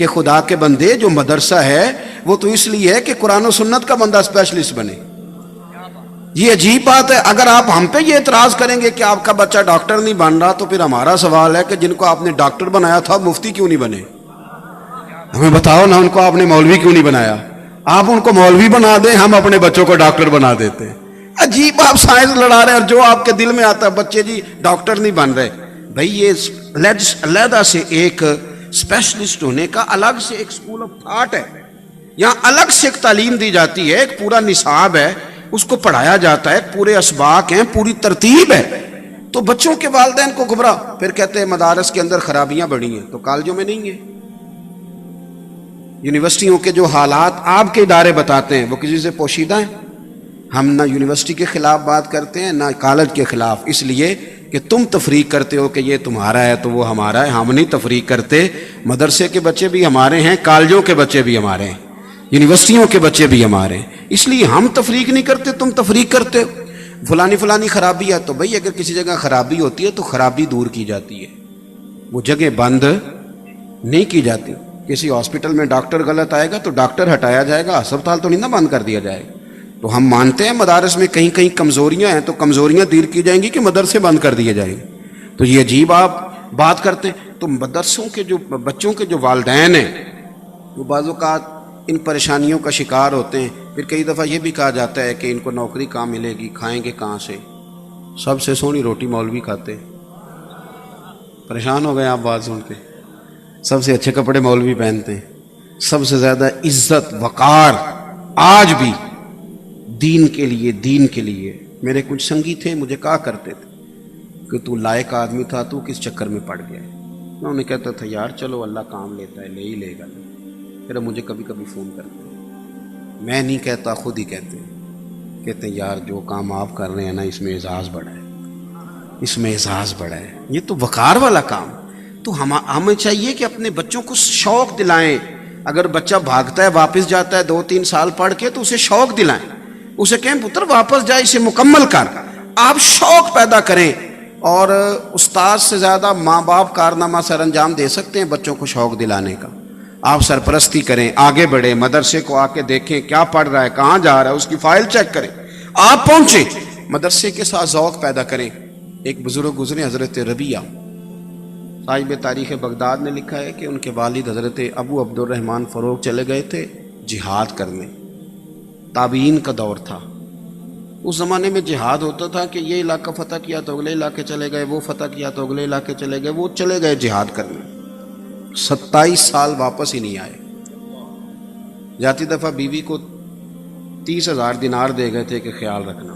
کہ خدا کے بندے جو مدرسہ ہے وہ تو اس لیے ہے کہ قرآن و سنت کا بندہ اسپیشلسٹ بنے. یہ عجیب بات ہے. اگر آپ ہم پہ یہ اعتراض کریں گے کہ آپ کا بچہ ڈاکٹر نہیں بن رہا تو پھر ہمارا سوال ہے کہ جن کو آپ نے ڈاکٹر بنایا تھا مفتی کیوں نہیں بنے؟ ہمیں بتاؤ نا, ان کو آپ نے مولوی کیوں نہیں بنایا؟ آپ ان کو مولوی بنا دیں, ہم اپنے بچوں کو ڈاکٹر بنا دیتے ہیں. عجیب آپ سائنس لڑا رہے ہیں, اور جو آپ کے دل میں آتا ہے بچے جی ڈاکٹر نہیں بن رہے. بھائی یہ علیحدہ سے ایک اسپیشلسٹ ہونے کا الگ سے ایک اسکول آف تھاٹ ہے. یہاں الگ سے ایک تعلیم دی جاتی ہے, ایک پورا نصاب ہے, اس کو پڑھایا جاتا ہے, پورے اسباق ہیں, پوری ترتیب ہے. تو بچوں کے والدین کو گمراہ, پھر کہتے ہیں مدارس کے اندر خرابیاں بڑی ہیں, تو کالجوں میں نہیں ہیں. یونیورسٹیوں کے جو حالات آپ کے ادارے بتاتے ہیں وہ کسی سے پوشیدہ ہیں. ہم نہ یونیورسٹی کے خلاف بات کرتے ہیں نہ کالج کے خلاف, اس لیے کہ تم تفریق کرتے ہو کہ یہ تمہارا ہے تو وہ ہمارا ہے. ہم نہیں تفریق کرتے. مدرسے کے بچے بھی ہمارے ہیں, کالجوں کے بچے بھی ہمارے ہیں, یونیورسٹیوں کے بچے بھی ہمارے ہیں. اس لیے ہم تفریق نہیں کرتے, تم تفریق کرتے ہو. فلانی خرابی ہے تو بھئی اگر کسی جگہ خرابی ہوتی ہے تو خرابی دور کی جاتی ہے, وہ جگہ بند نہیں کی جاتی. کسی ہاسپٹل میں ڈاکٹر غلط آئے گا تو ڈاکٹر ہٹایا جائے گا, ہسپتال تو نہیں نا بند کر دیا جائے گا. تو ہم مانتے ہیں مدارس میں کہیں کہیں کمزوریاں ہیں تو کمزوریاں دور کی جائیں گی کہ مدرسے بند کر دیے جائیں گے. تو یہ عجیب آپ بات کرتے ہیں. تو مدرسوں کے جو بچوں کے جو والدین ہیں وہ بعض اوقات ان پریشانیوں کا شکار ہوتے ہیں. پھر کئی دفعہ یہ بھی کہا جاتا ہے کہ ان کو نوکری کہاں ملے گی, کھائیں گے کہاں سے؟ سب سے سونی روٹی مولوی کھاتے. پریشان ہو گئے آپ بات سن کے. سب سے اچھے کپڑے مولوی پہنتے ہیں, سب سے زیادہ عزت وقار آج بھی دین کے لیے. میرے کچھ سنگی تھے, مجھے کہا کرتے تھے کہ تو لائق آدمی تھا, تو کس چکر میں پڑ گیا. میں انہیں کہتا تھا یار چلو اللہ کام لیتا ہے, لے ہی لے گا. پھر مجھے کبھی کبھی فون کرتے ہیں, میں نہیں کہتا خود ہی کہتے ہیں یار جو کام آپ کر رہے ہیں نا اس میں اعزاز بڑا ہے, اس میں اعزاز بڑا ہے. یہ تو وقار والا کام. تو ہمیں چاہیے کہ اپنے بچوں کو شوق دلائیں. اگر بچہ بھاگتا ہے واپس جاتا ہے 2-3 سال پڑھ کے تو اسے شوق دلائیں, اسے کہیں پتر واپس جائے, اسے مکمل کر. آپ شوق پیدا کریں. اور استاد سے زیادہ ماں باپ کارنامہ سر انجام دے سکتے ہیں بچوں کو شوق دلانے کا. آپ سرپرستی کریں, آگے بڑھیں, مدرسے کو آ کے دیکھیں کیا پڑھ رہا ہے, کہاں جا رہا ہے, اس کی فائل چیک کریں. آپ پہنچیں, مدرسے کے ساتھ ذوق پیدا کریں. ایک بزرگ گزرے حضرت ربیہ صاحب تاریخ بغداد نے لکھا ہے کہ ان کے والد حضرت ابو عبد الرحمن فروغ چلے گئے تھے جہاد کرنے. تابعین کا دور تھا. اس زمانے میں جہاد ہوتا تھا کہ یہ علاقہ فتح کیا تو اگلے علاقے چلے گئے, وہ فتح کیا تو اگلے علاقے چلے گئے, وہ چلے گئے جہاد کرنے. 27 سال واپس ہی نہیں آئے. جاتی دفعہ بیوی کو 30,000 دینار دے گئے تھے کہ خیال رکھنا.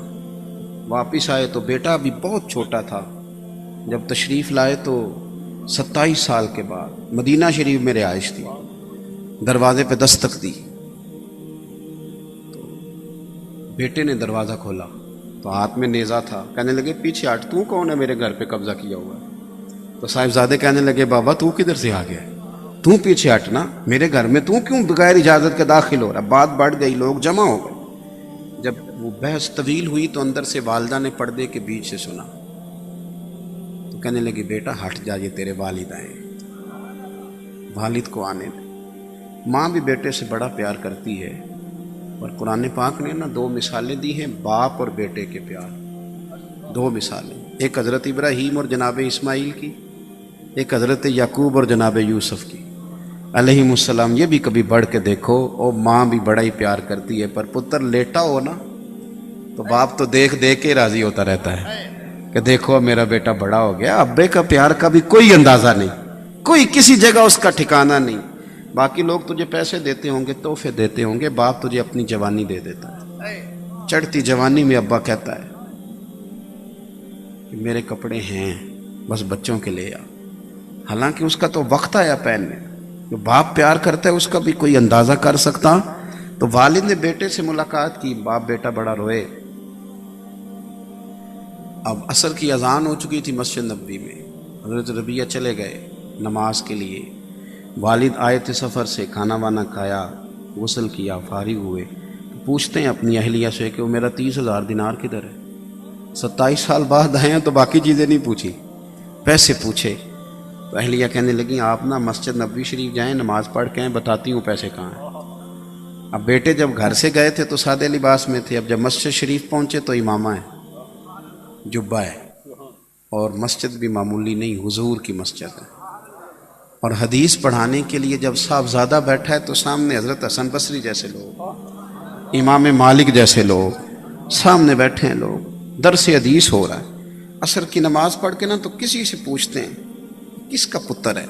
واپس آئے تو بیٹا بھی بہت چھوٹا تھا. جب تشریف لائے تو 27 سال کے بعد مدینہ شریف میں رہائش تھی. دروازے پہ دستک دی تو بیٹے نے دروازہ کھولا تو ہاتھ میں نیزہ تھا. کہنے لگے پیچھے ہٹ, تو کون ہے میرے گھر پہ قبضہ کیا ہوا؟ تو صاحبزادے کہنے لگے بابا تو کدھر سے آ گیا, تو پیچھے ہٹنا, میرے گھر میں تو کیوں بغیر اجازت کے داخل ہو رہا. بات بڑھ گئی, لوگ جمع ہو گئے. جب وہ بحث طویل ہوئی تو اندر سے والدہ نے پردے کے بیچ سے سنا تو کہنے لگی بیٹا ہٹ جا, یہ تیرے والد آئے, والد کو آنے دے. ماں بھی بیٹے سے بڑا پیار کرتی ہے. اور قرآن پاک نے نا 2 مثالیں دی ہیں باپ اور بیٹے کے پیار. 2 مثالیں, ایک حضرت ابراہیم اور جناب اسماعیل کی, ایک حضرت یعقوب اور جناب یوسف کی علیہم السلام. یہ بھی کبھی بڑھ کے دیکھو, اور ماں بھی بڑا ہی پیار کرتی ہے, پر پتر لیٹا ہو نا تو باپ تو دیکھ دیکھ کے راضی ہوتا رہتا ہے کہ دیکھو میرا بیٹا بڑا ہو گیا. ابے کا پیار کا بھی کوئی اندازہ نہیں, کوئی کسی جگہ اس کا ٹھکانہ نہیں. باقی لوگ تجھے پیسے دیتے ہوں گے, تحفے دیتے ہوں گے, باپ تجھے اپنی جوانی دے دیتا ہے. چڑھتی جوانی میں ابا کہتا ہے کہ میرے کپڑے ہیں بس بچوں کے لے آ. حالانکہ اس کا تو وقت آیا پہننے. جو باپ پیار کرتا ہے اس کا بھی کوئی اندازہ کر سکتا. تو والد نے بیٹے سے ملاقات کی, باپ بیٹا بڑا روئے. اب عصر کی اذان ہو چکی تھی مسجد نبوی میں. حضرت ربیہ چلے گئے نماز کے لیے. والد آئے تھے سفر سے, کھانا وانا کھایا, غسل کیا, فارغ ہوئے. پوچھتے ہیں اپنی اہلیہ سے کہ وہ میرا 30,000 دینار کدھر ہے. 27 سال بعد آئے ہیں تو باقی چیزیں نہیں پوچھی, پیسے پوچھے. تو اہلیہ کہنے لگی آپ نا مسجد نبوی شریف جائیں، نماز پڑھ کے آئیں، بتاتی ہوں پیسے کہاں ہیں۔ اب بیٹے جب گھر سے گئے تھے تو سادے لباس میں تھے، اب جب مسجد شریف پہنچے تو امامہ ہے، جبہ ہے، اور مسجد بھی معمولی نہیں، حضور کی مسجد ہے۔ اور حدیث پڑھانے کے لیے جب صاحبزادہ بیٹھا ہے تو سامنے حضرت حسن بصری جیسے لوگ، امام مالک جیسے لوگ سامنے بیٹھے ہیں، لوگ درس حدیث ہو رہا ہے۔ عصر کی نماز پڑھ کے نا تو کسی سے پوچھتے ہیں کس کا پتر ہے،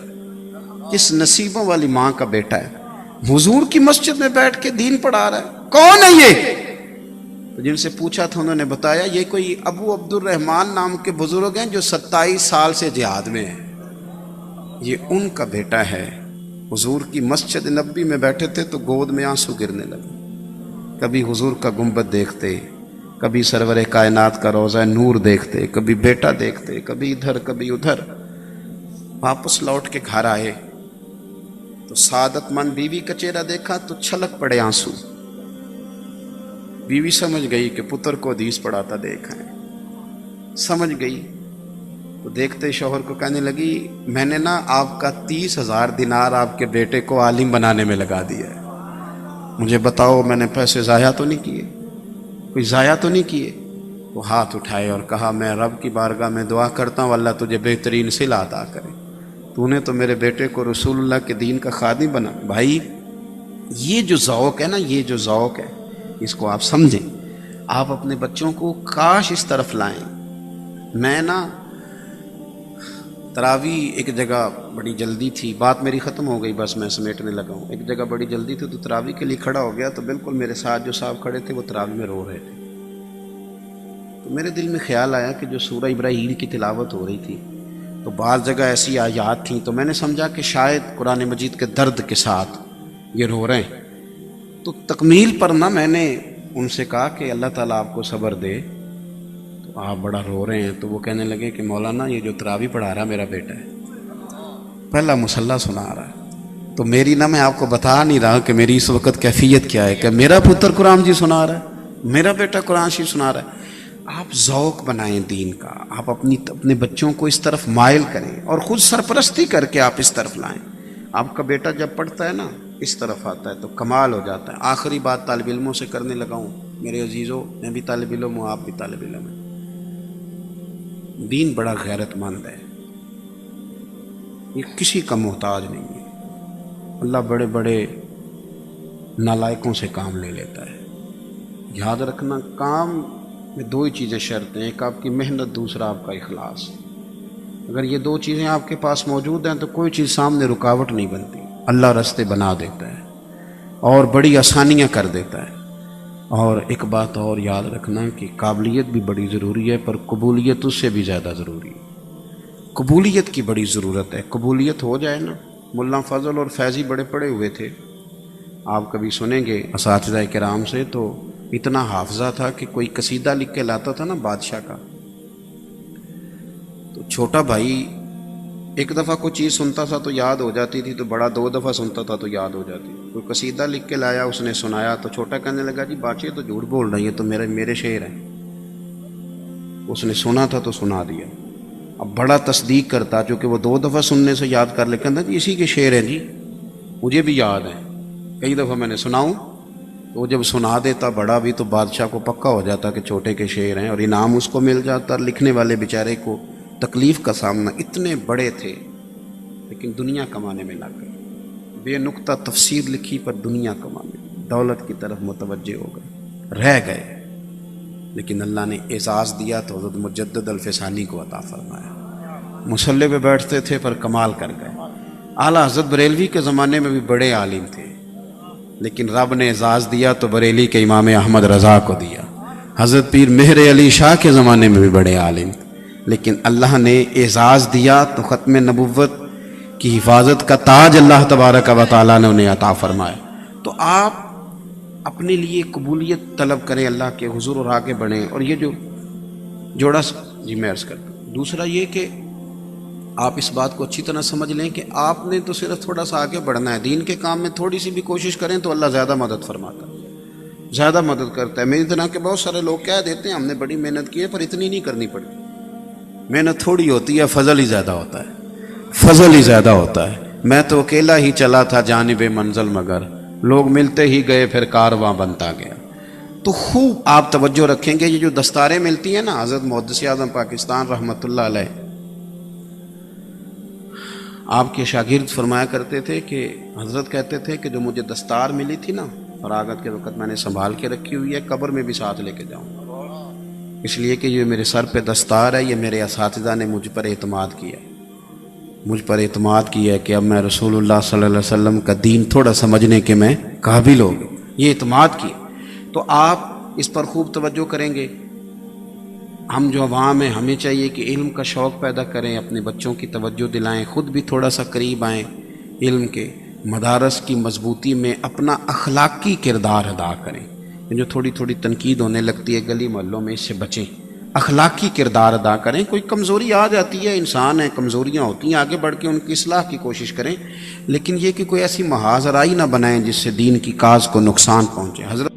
کس نصیبوں والی ماں کا بیٹا ہے، حضور کی مسجد میں بیٹھ کے دین پڑھا رہا ہے، کون ہے یہ؟ تو جن سے پوچھا تھا انہوں نے بتایا یہ کوئی ابو عبد الرحمن نام کے بزرگ ہیں جو 27 سال سے جہاد میں ہیں، یہ ان کا بیٹا ہے۔ حضور کی مسجد نبوی میں بیٹھے تھے تو گود میں آنسو گرنے لگے، کبھی حضور کا گنبد دیکھتے، کبھی سرور کائنات کا روضہ نور دیکھتے، کبھی بیٹا دیکھتے، کبھی ادھر کبھی ادھر۔ واپس لوٹ کے گھر آئے تو سعادت مند بیوی کا چہرہ دیکھا تو چھلک پڑے آنسو۔ بیوی سمجھ گئی کہ پتر کو حدیث پڑھاتا دیکھا ہے، سمجھ گئی تو دیکھتے شوہر کو کہنے لگی میں نے نا آپ کا 30,000 دینار آپ کے بیٹے کو عالم بنانے میں لگا دیا ہے، مجھے بتاؤ میں نے پیسے ضائع تو نہیں کیے، کوئی ضائع تو نہیں کیے؟ وہ ہاتھ اٹھائے اور کہا میں رب کی بارگاہ میں دعا کرتا ہوں اللہ تجھے بہترین صلہ عطا کرے، تو نے تو میرے بیٹے کو رسول اللہ کے دین کا خادم بنا۔ بھائی یہ جو ذوق ہے نا، یہ جو ذوق ہے اس کو آپ سمجھیں، آپ اپنے بچوں کو کاش اس طرف لائیں۔ میں نا تراویح ایک جگہ بڑی جلدی تھی، بات میری ختم ہو گئی بس میں سمیٹنے لگا ہوں، ایک جگہ بڑی جلدی تھی تو تراویح کے لیے کھڑا ہو گیا تو بالکل میرے ساتھ جو صاحب کھڑے تھے وہ تراویح میں رو رہے تھے، تو میرے دل میں خیال آیا کہ جو سورہ ابراہیم کی تلاوت ہو رہی تھی تو بعض جگہ ایسی آیات تھیں تو میں نے سمجھا کہ شاید قرآن مجید کے درد کے ساتھ یہ رو رہے ہیں، تو تکمیل پر نہ میں نے ان سے کہا کہ اللہ تعالیٰ آپ کو صبر دے، تو آپ بڑا رو رہے ہیں، تو وہ کہنے لگے کہ مولانا یہ جو تراویح پڑھا رہا میرا بیٹا ہے، پہلا مصلی سنا رہا ہے، تو میری نہ میں آپ کو بتا نہیں رہا کہ میری اس وقت کیفیت کیا ہے کہ میرا پتر قرآن جی سنا رہا ہے، میرا بیٹا قرآن شریف سنا رہا ہے۔ آپ ذوق بنائیں دین کا، آپ اپنے بچوں کو اس طرف مائل کریں اور خود سرپرستی کر کے آپ اس طرف لائیں۔ آپ کا بیٹا جب پڑھتا ہے نا اس طرف آتا ہے تو کمال ہو جاتا ہے۔ آخری بات طالب علموں سے کرنے لگا ہوں، میرے عزیزوں میں بھی طالب علم ہوں، آپ بھی طالب علم ہیں، دین بڑا غیرت مند ہے، یہ کسی کا محتاج نہیں ہے، اللہ بڑے بڑے نالائقوں سے کام لے لیتا ہے۔ یاد رکھنا کام میں دو ہی چیزیں شرط ہیں، ایک آپ کی محنت، دوسرا آپ کا اخلاص۔ اگر یہ دو چیزیں آپ کے پاس موجود ہیں تو کوئی چیز سامنے رکاوٹ نہیں بنتی، اللہ راستے بنا دیتا ہے اور بڑی آسانیاں کر دیتا ہے۔ اور ایک بات اور یاد رکھنا کہ قابلیت بھی بڑی ضروری ہے پر قبولیت اس سے بھی زیادہ ضروری ہے، قبولیت کی بڑی ضرورت ہے۔ قبولیت ہو جائے نا، ملا فضل اور فیضی بڑے پڑے ہوئے تھے، آپ کبھی سنیں گے اساتذہ کرام سے، تو اتنا حافظہ تھا کہ کوئی قصیدہ لکھ کے لاتا تھا نا بادشاہ کا، تو چھوٹا بھائی ایک دفعہ کوئی چیز سنتا تھا تو یاد ہو جاتی تھی، تو بڑا 2 دفعہ سنتا تھا تو یاد ہو جاتی تھی۔ کوئی قصیدہ لکھ کے لایا، اس نے سنایا تو چھوٹا کہنے لگا جی بادشاہ تو جھوٹ بول رہی ہے، تو میرے شعر ہیں۔ اس نے سنا تھا تو سنا دیا، اب بڑا تصدیق کرتا چونکہ وہ 2 دفعہ سننے سے یاد کر لے، کہتا جی اسی کے شعر ہیں جی، مجھے بھی یاد ہیں، کئی دفعہ میں نے سناؤں، تو وہ جب سنا دیتا بڑا بھی تو بادشاہ کو پکا ہو جاتا کہ چھوٹے کے شعر ہیں، اور انعام اس کو مل جاتا، لکھنے والے بیچارے کو تکلیف کا سامنا۔ اتنے بڑے تھے لیکن دنیا کمانے میں لگ گئے، بے نقطہ تفسیر لکھی پر دنیا کمانے، دولت کی طرف متوجہ ہو گئے، رہ گئے۔ لیکن اللہ نے اعزاز دیا تو حضرت مجدد الفسانی کو عطا فرمایا، مصلی پہ بیٹھتے تھے پر کمال کر گئے۔ اعلیٰ حضرت بریلوی کے زمانے میں بھی بڑے عالم تھے لیکن رب نے اعزاز دیا تو بریلی کے امام احمد رضا کو دیا۔ حضرت پیر مہر علی شاہ کے زمانے میں بھی بڑے عالم تھے لیکن اللہ نے اعزاز دیا تو ختم نبوت کی حفاظت کا تاج اللہ تبارک و تعالیٰ نے انہیں عطا فرمایا۔ تو آپ اپنے لیے قبولیت طلب کریں اللہ کے حضور اور آگے بڑھیں۔ اور یہ جو جوڑا جی میں عرض کرتا ہوں، دوسرا یہ کہ آپ اس بات کو اچھی طرح سمجھ لیں کہ آپ نے تو صرف تھوڑا سا آگے بڑھنا ہے، دین کے کام میں تھوڑی سی بھی کوشش کریں تو اللہ زیادہ مدد فرماتا ہے، زیادہ مدد کرتا ہے۔ میری طرح کے بہت سارے لوگ کہہ دیتے ہیں ہم نے بڑی محنت کی ہے پر اتنی نہیں کرنی پڑتی، محنت تھوڑی ہوتی ہے، فضل ہی زیادہ ہوتا ہے، فضل ہی زیادہ ہوتا ہے. میں تو اکیلا ہی چلا تھا جانب منزل مگر لوگ ملتے ہی گئے پھر کارواں بنتا گیا. تو خوب آپ توجہ رکھیں گے. یہ جو دستاریں ملتی ہیں نا، حضرت محدث اعظم پاکستان رحمۃ اللہ علیہ آپ کے شاگرد فرمایا کرتے تھے کہ حضرت کہتے تھے کہ جو مجھے دستار ملی تھی نا فراغت کے وقت، میں نے سنبھال کے رکھی ہوئی ہے، قبر میں بھی ساتھ لے کے جاؤں گا، اس لیے کہ یہ میرے سر پہ دستار ہے. یہ میرے اساتذہ نے مجھ پر اعتماد کیا ہے کہ اب میں رسول اللہ صلی اللہ علیہ وسلم کا دین تھوڑا سمجھنے کے میں قابل ہو گئی. یہ اعتماد کیا. تو آپ اس پر خوب توجہ کریں گے. ہم جو عوام ہیں ہمیں چاہیے کہ علم کا شوق پیدا کریں، اپنے بچوں کی توجہ دلائیں، خود بھی تھوڑا سا قریب آئیں علم کے. مدارس کی مضبوطی میں اپنا اخلاقی کردار ادا کریں. جو تھوڑی تھوڑی تنقید ہونے لگتی ہے گلی محلوں میں، اس سے بچیں. اخلاقی کردار ادا کریں. کوئی کمزوری آ جاتی ہے، انسان ہے، کمزوریاں ہوتی ہیں، آگے بڑھ کے ان کی اصلاح کی کوشش کریں، لیکن یہ کہ کوئی ایسی محاذ رائی نہ بنائیں جس سے دین کی کاز کو نقصان پہنچے. حضرت